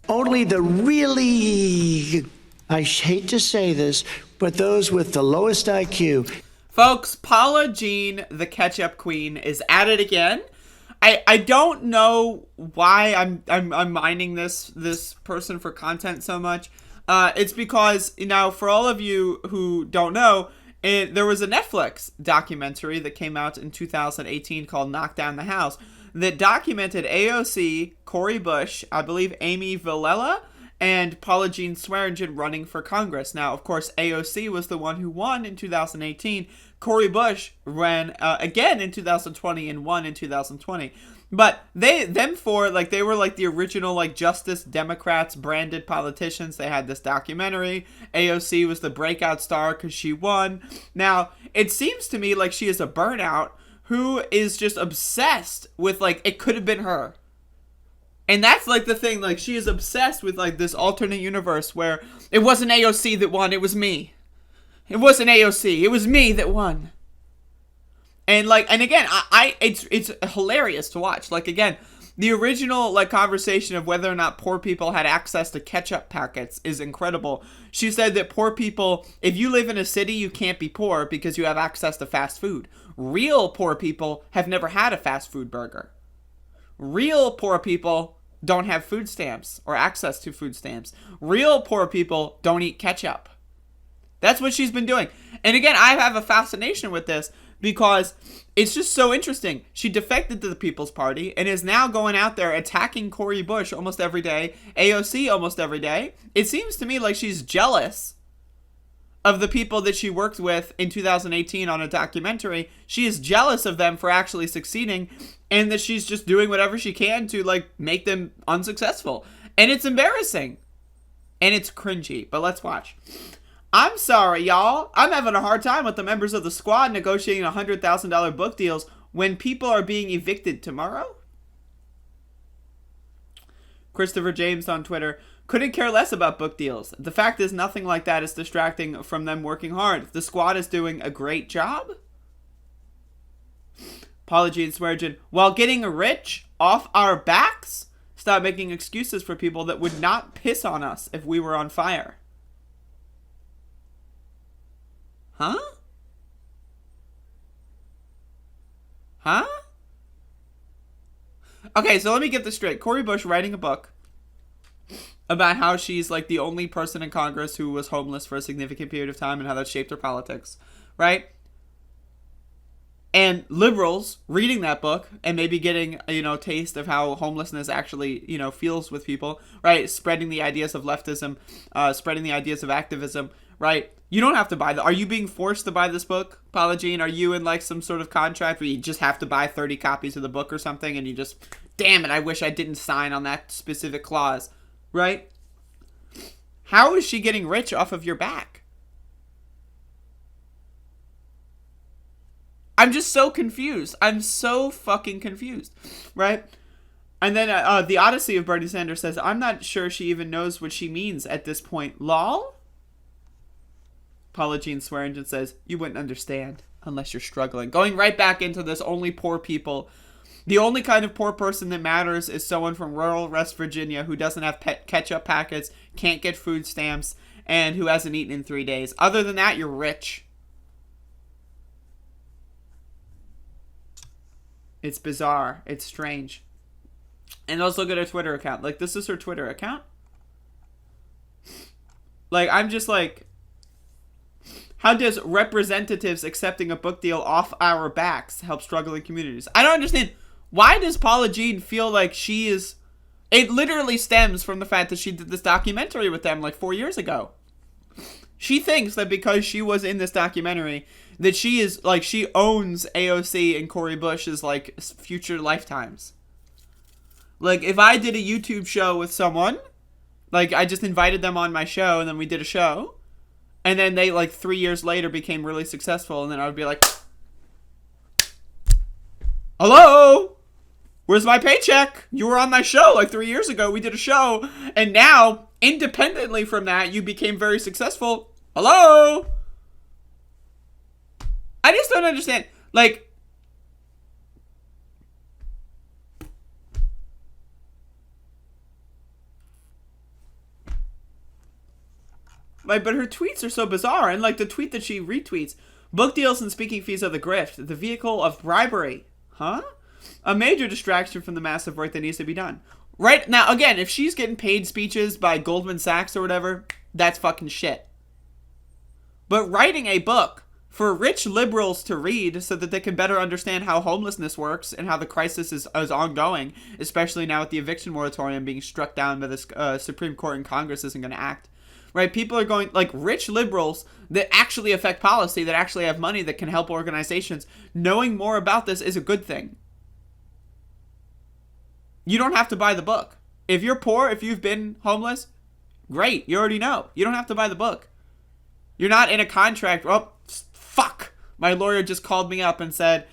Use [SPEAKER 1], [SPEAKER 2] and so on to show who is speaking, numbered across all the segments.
[SPEAKER 1] Only the really, I hate to say this, but those with the lowest IQ.
[SPEAKER 2] Folks, Paula Jean, the Ketchup Queen, is at it again. I don't know why I'm mining this person for content so much. It's because, for all of you who don't know, there was a Netflix documentary that came out in 2018 called Knock Down the House that documented AOC, Cori Bush, I believe Amy Villela, and Paula Jean Swearengin running for Congress. Now, of course, AOC was the one who won in 2018. Cori Bush ran again in 2020 and won in 2020. But they were like the original like Justice Democrats branded politicians. They had this documentary. AOC was the breakout star because she won. Now, it seems to me like she is a burnout who is just obsessed with like it could have been her. And that's like the thing, like she is obsessed with like this alternate universe where it wasn't AOC that won, it was me. It wasn't AOC, it was me that won. And again, it's hilarious to watch. Like again, the original like conversation of whether or not poor people had access to ketchup packets is incredible. She said that poor people, if you live in a city, you can't be poor because you have access to fast food. Real poor people have never had a fast food burger. Real poor people don't have food stamps or access to food stamps. Real poor people don't eat ketchup. That's what she's been doing. And again, I have a fascination with this because it's just so interesting. She defected to the People's Party and is now going out there attacking Cori Bush almost every day, AOC almost every day. It seems to me like she's jealous of the people that she worked with in 2018 on a documentary. She is jealous of them for actually succeeding, and that she's just doing whatever she can to like make them unsuccessful. And it's embarrassing. And it's cringy. But let's watch. I'm sorry, y'all. I'm having a hard time with the members of the squad negotiating $100,000 book deals when people are being evicted tomorrow. Christopher James on Twitter. Couldn't care less about book deals. The fact is nothing like that is distracting from them working hard. The squad is doing a great job. Paula Jean Swearengin. While getting rich off our backs, stop making excuses for people that would not piss on us if we were on fire. Huh? Huh? Okay, so let me get this straight. Cori Bush writing a book about how she's like the only person in Congress who was homeless for a significant period of time and how that shaped her politics, right? And liberals reading that book and maybe getting, a taste of how homelessness actually, feels with people, right? Spreading the ideas of leftism, spreading the ideas of activism, right? You don't have to buy Are you being forced to buy this book, Paula Jean? Are you in like some sort of contract where you just have to buy 30 copies of the book or something and you just, damn it, I wish I didn't sign on that specific clause, right? How is she getting rich off of your back? I'm just so confused. I'm so fucking confused, right? And then the Odyssey of Bernie Sanders says, I'm not sure she even knows what she means at this point. Lol? Paula Jean Swearengin says, you wouldn't understand unless you're struggling. Going right back into this only poor people. The only kind of poor person that matters is someone from rural West Virginia who doesn't have ketchup packets, can't get food stamps, and who hasn't eaten in 3 days. Other than that, you're rich. It's bizarre. It's strange. And let's look at her Twitter account. Like, this is her Twitter account? Like, I'm just like, how does representatives accepting a book deal off our backs help struggling communities? I don't understand. Why does Paula Jean feel like she is... It literally stems from the fact that she did this documentary with them like 4 years ago. She thinks that because she was in this documentary, that she is like, she owns AOC and Cori Bush's like future lifetimes. Like, if I did a YouTube show with someone, like I just invited them on my show and then we did a show, and then they like 3 years later became really successful, and then I would be like, hello? Where's my paycheck? You were on my show like 3 years ago. We did a show. And now, independently from that, you became very successful. Hello? I just don't understand. Like, Like, but her tweets are so bizarre. And, like, the tweet that she retweets, book deals and speaking fees are the grift, the vehicle of bribery. Huh? A major distraction from the massive work that needs to be done. Right now, again, if she's getting paid speeches by Goldman Sachs or whatever, that's fucking shit. But writing a book for rich liberals to read so that they can better understand how homelessness works and how the crisis is ongoing, especially now with the eviction moratorium being struck down by the Supreme Court and Congress isn't going to act. Right? People are going, like, rich liberals that actually affect policy, that actually have money, that can help organizations. Knowing more about this is a good thing. You don't have to buy the book. If you're poor, if you've been homeless, great. You already know. You don't have to buy the book. You're not in a contract. Oh, fuck. My lawyer just called me up and said,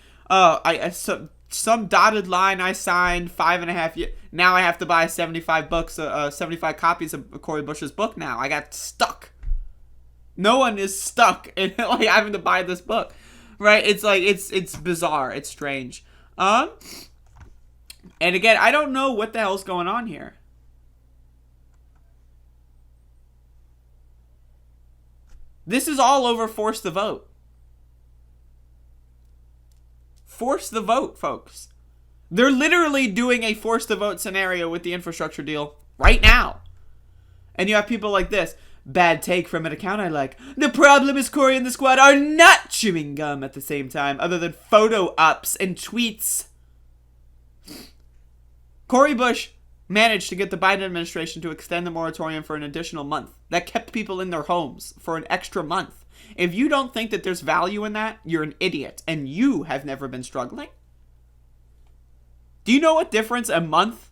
[SPEAKER 2] some dotted line I signed 5.5 years. Now I have to buy 75 copies of Cori Bush's book now. I got stuck. No one is stuck in like having to buy this book. Right? It's like, it's bizarre. It's strange. And again, I don't know what the hell's going on here. This is all over Force the Vote. Force the vote, folks. They're literally doing a force the vote scenario with the infrastructure deal right now. And you have people like this. Bad take from an account I like. The problem is Cori and the squad are not chewing gum at the same time, other than photo ups and tweets. Cori Bush managed to get the Biden administration to extend the moratorium for an additional month. That kept people in their homes for an extra month. If you don't think that there's value in that, you're an idiot, and you have never been struggling. Do you know what difference a month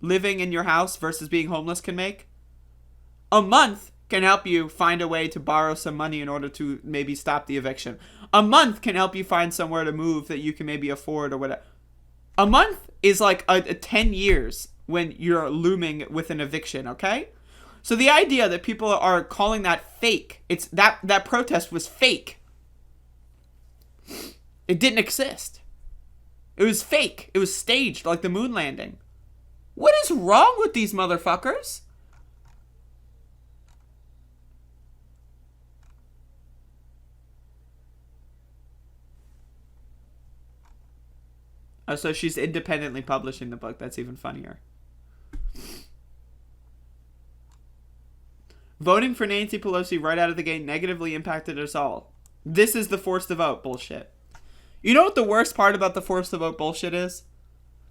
[SPEAKER 2] living in your house versus being homeless can make? A month can help you find a way to borrow some money in order to maybe stop the eviction. A month can help you find somewhere to move that you can maybe afford or whatever. A month is like a 10 years when you're looming with an eviction, okay? So the idea that people are calling that fake, it's that protest was fake. It didn't exist. It was fake. It was staged like the moon landing. What is wrong with these motherfuckers? Oh, so she's independently publishing the book. That's even funnier. Voting for Nancy Pelosi right out of the gate negatively impacted us all. This is the force to vote bullshit. You know what the worst part about the force to vote bullshit is?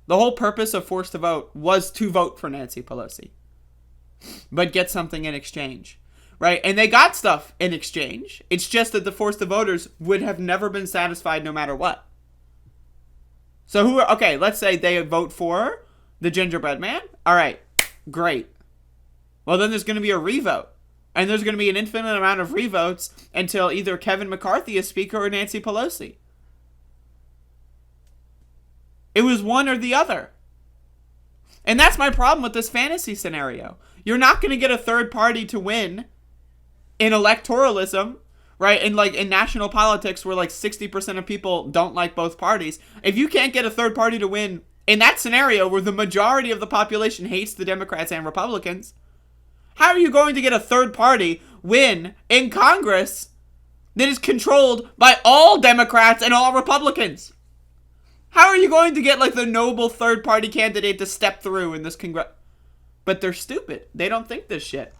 [SPEAKER 2] The whole purpose of force to vote was to vote for Nancy Pelosi. But get something in exchange. Right? And they got stuff in exchange. It's just that the force to voters would have never been satisfied no matter what. So okay, let's say they vote for the gingerbread man. All right, great. Well, then there's going to be a revote. And there's going to be an infinite amount of revotes until either Kevin McCarthy is speaker or Nancy Pelosi. It was one or the other. And that's my problem with this fantasy scenario. You're not going to get a third party to win in electoralism. Right? And like in national politics where like 60% of people don't like both parties. If you can't get a third party to win in that scenario where the majority of the population hates the Democrats and Republicans, how are you going to get a third party win in Congress that is controlled by all Democrats and all Republicans? How are you going to get like the noble third party candidate to step through in this Congress? But they're stupid. They don't think this shit.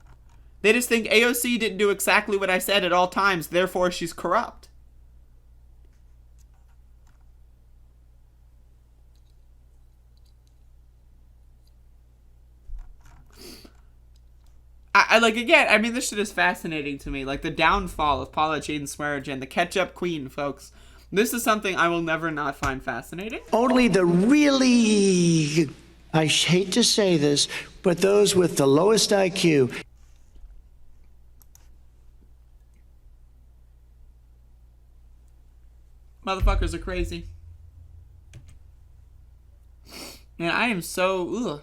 [SPEAKER 2] They just think AOC didn't do exactly what I said at all times, therefore she's corrupt. I like, again, I mean, this shit is fascinating to me. Like, the downfall of Paula Swearengin, the Ketchup Queen, folks. This is something I will never not find fascinating.
[SPEAKER 1] Only the really, I hate to say this, but those with the lowest IQ.
[SPEAKER 2] Motherfuckers are crazy. Man, I am so, ugh.